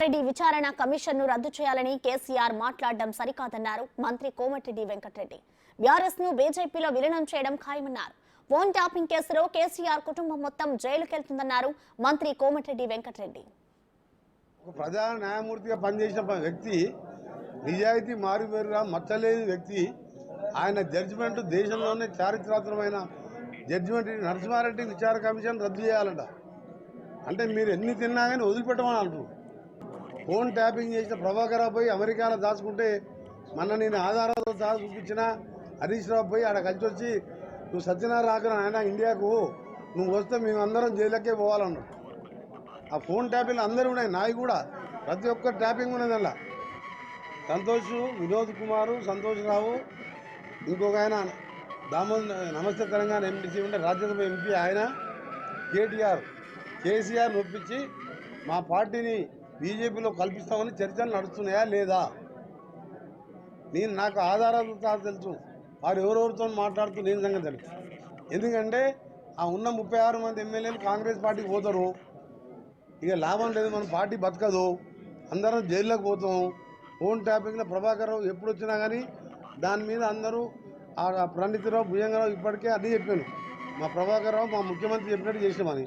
రెడ్డి విచారణ కమిషన్ను రద్దు చేయాలని కేసీఆర్ మాట్లాడడం సరికాదన్నారు మంత్రి కోమటిరెడ్డి వెంకటరెడ్డి. బీఆర్ఎస్ ను బీజేపీలో విలీనం చేయడం ఖాయమన్నారు. ఫోన్ ట్యాపింగ్ కేసులో కేసీఆర్ కుటుంబం మొత్తం జైలుకెళ్తుందన్నారు మంత్రి కోమటిరెడ్డి వెంకటరెడ్డి. ప్రధాన న్యాయమూర్తిగా పనిచేసిన వ్యక్తి, నిజాయితీ మారుపేరుగా మచ్చలేని వ్యక్తి, ఆయన జడ్జిమెంట్ దేశంలోనే చారిత్రాత్మకమైన జడ్జిమెంట్. నరసింహారెడ్డి విచారణ కమిషన్ రద్దు చేయాలంట. అంటే మీరు ఎన్ని తిన్నా కానీ వదిలిపెట్టమని అంటారు. ఫోన్ ట్యాపింగ్ చేసిన ప్రభాకర్ రావు పోయి అమెరికాలో దాచుకుంటే మొన్న నేను ఆధారాలతో సహా చూపించిన హరీష్ రావు పోయి ఆడ కలిసి వచ్చి నువ్వు సత్యనారాయణ రాకరా ఆయన ఇండియాకు, నువ్వు వస్తే మేము అందరం జైలుకే పోవాలన్నాడు. ఆ ఫోన్ ట్యాపింగ్లు అందరూ ఉన్నాయి, నాయి కూడా ప్రతి ఒక్క ట్యాపింగ్ ఉన్నది. అలా సంతోష్, వినోద్ కుమారు, సంతోష్ రావు, ఇంకొక ఆయన నమస్తే తెలంగాణ ఎంపీసీ ఉంటే రాజ్యసభ ఎంపీ ఆయన, కేసీఆర్ ఒప్పించి మా పార్టీని బీజేపీలో కల్పిస్తామని చర్చలు నడుస్తున్నాయా లేదా? నాకు ఆధారాలతో తెలుసు వారు ఎవరెవరితో మాట్లాడుతూ నేను సంగతి తెలుసు. ఎందుకంటే ఆ ఉన్న 36 మంది ఎమ్మెల్యేలు కాంగ్రెస్ పార్టీకి పోతారు. ఇక లాభం లేదు, మన పార్టీ బతకదు, అందరం జైల్లోకి పోతాం. ఫోన్ ట్యాపింగ్లో ప్రభాకర్ రావు ఎప్పుడు వచ్చినా కానీ దాని మీద అందరూ ఆ పండితురావు, భుజంగరావు ఇప్పటికే అన్నీ చెప్పాను. మా ప్రభాకర్ రావు మా ముఖ్యమంత్రి చెప్పినట్టు చేసినామని.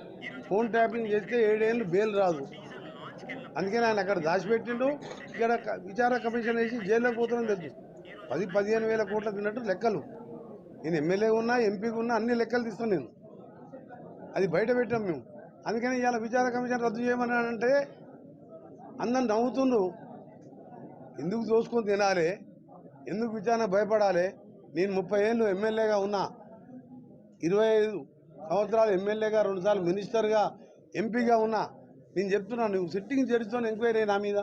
ఫోన్ ట్యాపింగ్ చేస్తే 7 ఏళ్ళు బెయిల్ రాదు. అందుకని ఆయన అక్కడ దాచిపెట్టిండు. ఇక్కడ విచారణ కమిషన్ వేసి జైల్లోకి పోతామని తెలుసు. 10-15 వేల కోట్ల తిన్నట్టు లెక్కలు. నేను ఎమ్మెల్యే ఉన్నా, ఎంపీగా ఉన్నా, అన్ని లెక్కలు తీస్తాను నేను. అది బయట పెట్టాం మేము. అందుకని ఇవాళ విచారణ కమిషన్ రద్దు చేయమని అంటే అందరు నవ్వుతుండ్రు. ఎందుకు దోసుకొని తినాలి, ఎందుకు విచారణ భయపడాలి? నేను 30 ఏళ్ళు ఎమ్మెల్యేగా ఉన్నా, 25 సంవత్సరాలు ఎమ్మెల్యేగా, 2 సార్లు మినిస్టర్గా, ఎంపీగా ఉన్నా. నేను చెప్తున్నా, నువ్వు సిట్టింగ్ జడ్జితో ఎంక్వైరీ నా మీద.